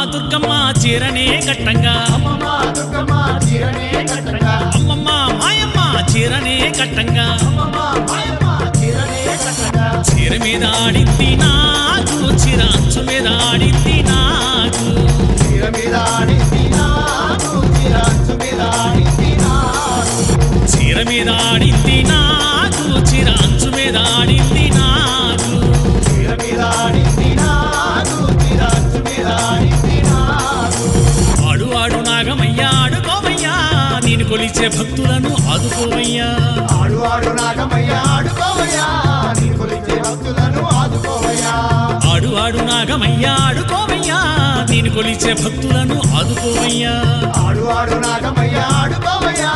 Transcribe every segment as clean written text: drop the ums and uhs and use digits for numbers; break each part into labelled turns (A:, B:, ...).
A: దుర్గమ్మ చీరనే కట్టంగా
B: అమ్మమ్మ దుర్గమ్మ చీరనే కట్టంగా
A: అమ్మమ్మ మాయమ్మ చీరనే కట్టంగా
B: అమ్మమ్మ మాయమ్మ చీరనే కట్టంగా
A: చీర మీద ఆడింది నాకు చీర అంచు మీద ఆడింది నాకు
B: చీర మీద ఆడింది నాకు చీర అంచు మీద ఆడింది నాకు
A: చీర మీద ఆడింది నాకు చీర అంచు మీద ఆడింది నాకు
B: చీర మీద ఆడింది నాకు చీర అంచు మీద ఆడింది నాకు
A: ఆడు ఆడు నాగమయ్యా ఆడుకోవయ్యా నేను కొలిచే భక్తులను ఆదుకోవయ్యా
B: ఆడు ఆడు నాగమయ్య ఆడుకోవయ్యా నీ కొలిచే భక్తులను ఆదుకోవయ్యా
A: ఆడు ఆడు నాగమయ్యా ఆడుకోవయ్యా నేను కొలిచే భక్తులను ఆదుకోవయ్యా
B: ఆడు ఆడు నాగమయ్య ఆడుకోవయ్యా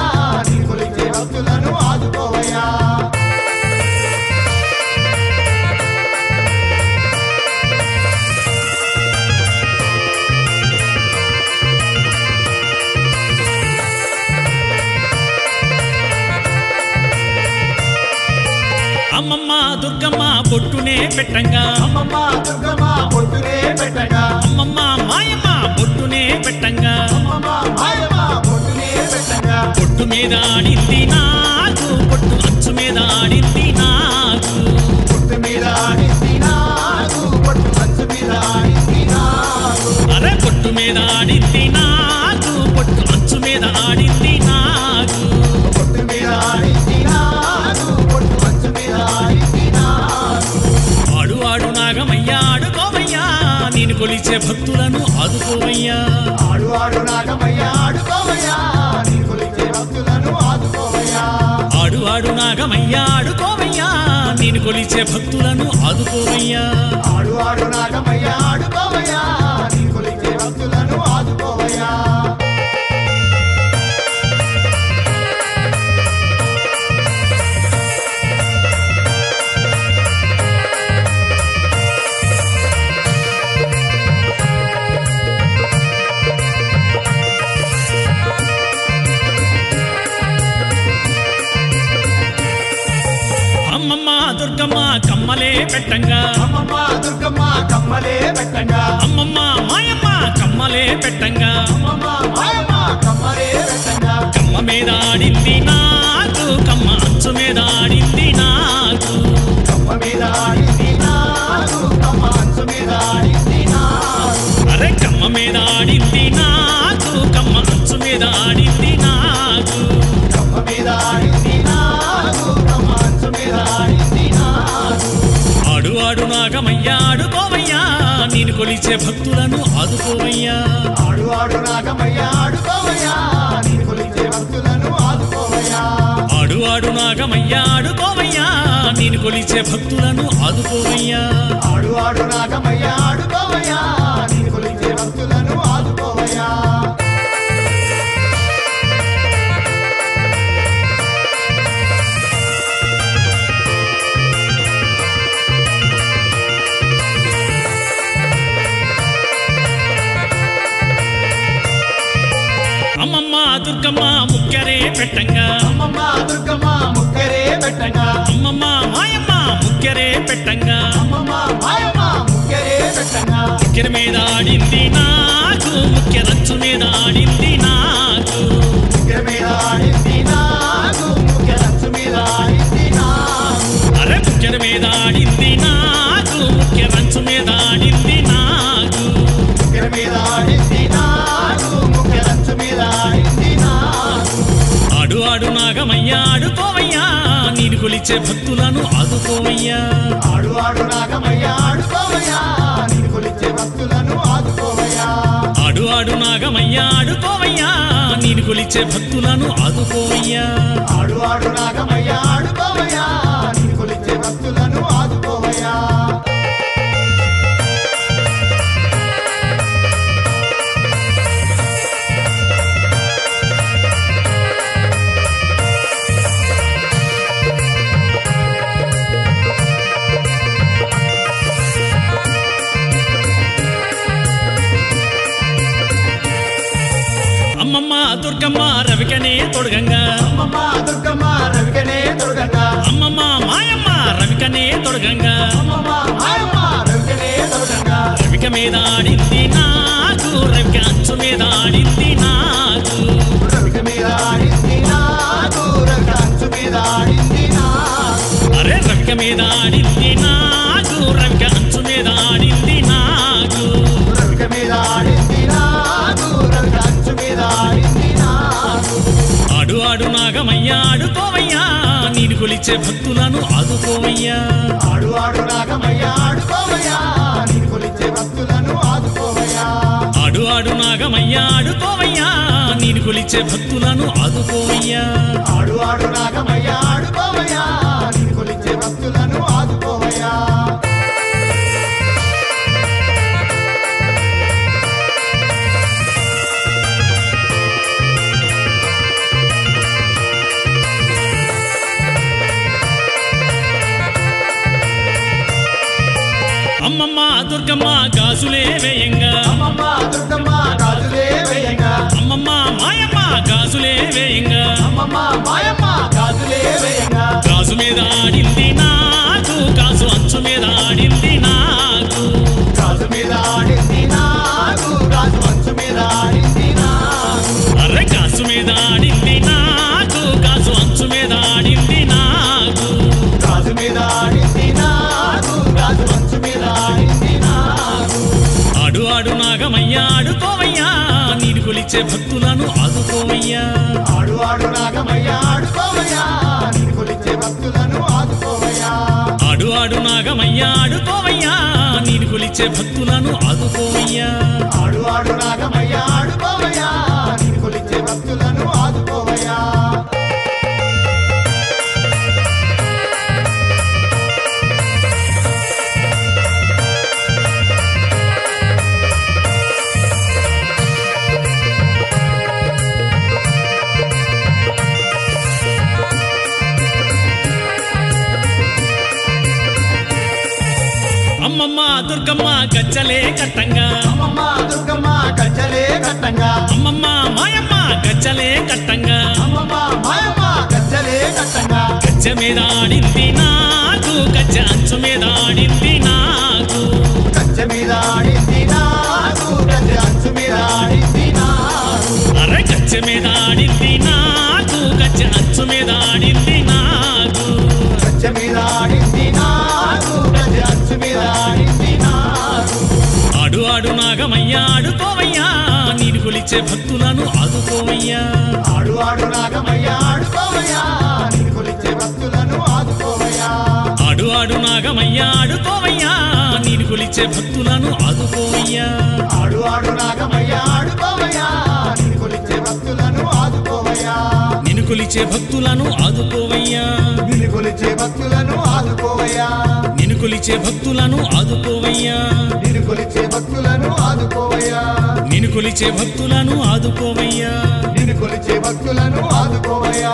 B: నీ కొలిచే భక్తులను ఆదుకోవయ్యా
A: అమ్మమ్మ దుర్గమ్మ బొట్టునే పెట్టంగా
B: అమ్మమ్మ దుర్గమ్మ బొట్టునే పెట్టంగా
A: అమ్మమ్మ మాయమ్మ బొట్టునే పెట్టంగా
B: అమ్మమ్మ మాయమ్మ బొట్టునే పెట్టంగా
A: బొట్టు మీద ఆడింది నాకు బొట్టు అంచు మీద ఆడింది నాకు
B: బొట్టు మీద ఆడింది నాకు బొట్టు అంచు మీద ఆడింది నాకు
A: అరే బొట్టు మీద ఆడింది నాకు బొట్టు అంచు మీద ఆడింది నాకు
B: బొట్టు మీద ఆడింది నాకు బొట్టు అంచు మీద ఆడింది నాకు
A: ఆడు ఆడు నాగమయ్యా ఆడుకోవయ్యా నేను కొలిచే భక్తులను ఆదుకోవయ్యా
B: ఆడు ఆడు నాగమయ్య ఆడుకోవయ్యా నీ కొలిచే భక్తులను ఆదుకోవయ్యా
A: ఆడు ఆడు నాగమయ్యా ఆడుకోవయ్యా నేను కొలిచే భక్తులను ఆదుకోవయ్యా
B: ఆడు ఆడు నాగమయ్య ఆడుకోవయ్యా నీ కొలిచే భక్తులను ఆదుకోవయ్యా
A: అమ్మమ్మ దుర్గమ్మ కమ్మలే పెట్టంగా
B: అమ్మమ్మ దుర్గమ్మ కమ్మలే పెట్టంగా
A: అమ్మమ్మ మాయమ్మ కమ్మలే పెట్టంగా
B: అమ్మమ్మ మాయమ్మ కమ్మలే పెట్టంగా
A: కమ్మ మీద ఆడింది నాకు కమ్మ అంచు మీద ఆడింది నాకు
B: కమ్మ మీద ఆడింది నాకు కమ్మ అంచు మీద ఆడింది నాకు
A: అరే కమ్మ మీద ఆడింది నాకు కమ్మ అంచు మీద ఆడింది నాకు
B: కమ్మ మీద ఆడింది నాకు కమ్మ అంచు మీద ఆడింది నాకు
A: ఆడు ఆడు నాగమయ్యా ఆడుకోవయ్యా నేను కొలిచే భక్తులను ఆదుకోవయ్యా
B: ఆడు ఆడు నాగమయ్య ఆడుకోవయ్యా నీ కొలిచే భక్తులను ఆదుకోవయ్యా
A: ఆడు ఆడు నాగమయ్యా ఆడుకోవయ్యా నేను కొలిచే భక్తులను ఆదుకోవయ్యా
B: ఆడు ఆడు నాగమయ్య ఆడుకోవయ్యా నీ కొలిచే భక్తులను ఆదుకోవయ్యా
A: అమ్మమ్మ దుర్గమ్మ ముక్కరే పెట్టంగా
B: అమ్మమ్మ దుర్గమ్మ ముక్కరే పెట్టంగా
A: అమ్మమ్మ మాయమ్మ ముక్కరే పెట్టంగా
B: అమ్మమ్మ మాయమ్మ ముక్కరే పెట్టంగా
A: ముక్కెర మీద ఆడింది నాకు ముక్కెరంచు మీద ఆడింది నాకు
B: ముక్కర మీద ఆడింది నాకు ముక్కరంచు మీద ఆడింది నాకు
A: అరే ముక్కెర మీద ఆడింది నాకు ముక్కెరంచు మీద ఆడింది నాకు
B: ముక్కర మీద ఆడింది నాకు ముక్కరంచు మీద ఆడింది నాకు
A: ఆడు ఆడు నాగమయ్యా ఆడుకోవయ్యా నేను కొలిచే భక్తులను ఆదుకోవయ్యా
B: ఆడు ఆడు నాగమయ్య ఆడుకోవయ్యా నీ కొలిచే భక్తులను ఆదుకోవయ్యా
A: ఆడు ఆడు నాగమయ్యా ఆడుకోవయ్యా నేను కొలిచే భక్తులను ఆదుకోవయ్యా
B: ఆడు ఆడు నాగమయ్య ఆడుకోవయ్యా నీ కొలిచే భక్తులను ఆదుకోవయ్యా
A: అమ్మమ్మ దుర్గమ్మ రవికనే తొడగంగా
B: అమ్మమ్మ దుర్గమ్మ రవికనే తొడగంగా
A: అమ్మమ్మ మాయమ్మ రవికనే తొడగంగా
B: అమ్మమ్మ మాయమ్మ రవికనే తొడగంగా
A: రవిక మీద ఆడింది నాకు రవిక అంచు మీద ఆడింది నాగు
B: రవిక మీద ఆడింది నాగు రవిక అంచు మీద ఆడింది నాగు
A: అరే రవిక మీద ఆడింది నాగు రవిక అంచు మీద ఆడింది నాగు
B: రవిక మీద ఆడింది నాగు రవిక అంచు మీద ఆడింది నాగు
A: ఆడు ఆడు నాగమయ్యా ఆడుకోవయ్యా నేను కొలిచే భక్తులను ఆదుకోవయ్యా
B: ఆడు ఆడు నాగమయ్య ఆడుకోవయ్యా నేను కొలిచే భక్తులను ఆదుకోవయ్యా
A: ఆడు ఆడు నాగమయ్యా ఆడుకోవయ్యా నేను కొలిచే భక్తులను ఆదుకోవయ్యా
B: ఆడు ఆడు నాగమయ్య ఆడుకోవయ్యా నేను కొలిచే భక్తులను ఆదుకోవయ్యా
A: అమ్మమ్మ దుర్గమ్మ గాజులే వేయంగా
B: అమ్మమ్మ దుర్గమ్మ గాజులే వేయంగా
A: అమ్మమ్మ మాయమ్మ గాజులే వేయంగా
B: అమ్మమ్మ మాయమ్మ గాజులే వేయంగా
A: గాజు మీద ఆడింది నాగు గాజు అంచు మీద ఆడింది నాగు
B: గాజు మీద ఆడింది నాగు గాజు అంచు మీద ఆడింది నాగు
A: అరే గాజు మీద ఆడింది నాగు గాజు అంచు మీద ఆడింది నాగు
B: గాజు మీద ఆడింది నాగు గాజు అంచు మీద ఆడింది నాగు
A: ఆడు ఆడు నాగమయ్యా ఆడుకోవయ్యా నేను కొలిచే భక్తులను ఆదుకోవయ్యా
B: ఆడు ఆడు నాగమయ్య ఆడుకోవయ్యా నేను కొలిచే భక్తులను ఆదుకోవయ్యా
A: ఆడు ఆడు నాగమయ్యా ఆడుకోవయ్యా నేను కొలిచే భక్తులను ఆదుకోవయ్యా
B: ఆడు ఆడు నాగమయ్య ఆడుకోవయ్యా నేను కొలిచే భక్తులను ఆదుకోవయ్యా
A: అమ్మమ్మ దుర్గమ్మ గజ్జలే కట్టంగా
B: అమ్మమ్మ దుర్గమ్మ గజ్జలే కట్టంగా
A: అమ్మమ్మ మాయమ్మ గజ్జలే కట్టంగా
B: అమ్మమ్మ మాయమ్మ గజ్జలే కట్టంగా
A: గజ్జ మీద ఆడింది నాగు గజ్జ అంచు మీద ఆడింది నాగు
B: గజ్జ మీద ఆడింది నాగు గజ్జ అంచు మీద ఆడింది నాగు
A: అరే గజ్జ మీద ఆడింది నాగు గజ్జ అంచు మీద ఆడింది నాగు
B: గజ్జ మీద ఆడింది నాగు గజ్జ అంచు మీద ఆడింది నాగు
A: ఆడు ఆడు నాగమయ్యా ఆడుకోవయ్యా నేను కొలిచే భక్తులను ఆదుకోవయ్యా
B: ఆడు ఆడు నాగమయ్య ఆడుకోవయ్యా నేను కొలిచే భక్తులను ఆదుకోవయ్యా
A: ఆడు ఆడు నాగమయ్యా ఆడుకోవయ్యా నేను కొలిచే భక్తులను ఆదుకోవయ్యా
B: ఆడు ఆడు నాగమయ్య ఆడుకోవయ్యా నేను కొలిచే భక్తులను ఆదుకోవయ్యా
A: నేను కొలిచే భక్తులను ఆదుకోవయ్యా
B: నిన్ను కొలిచే భక్తులను ఆదుకోవయ్యా
A: నేను కొలిచే భక్తులను ఆదుకోవయ్యా
B: నిన్ను కొలిచే భక్తులను ఆదుకోవయ్యా
A: నేను కొలిచే భక్తులను ఆదుకోవయ్యా
B: నిన్ను కొలిచే భక్తులను ఆదుకోవయ్యా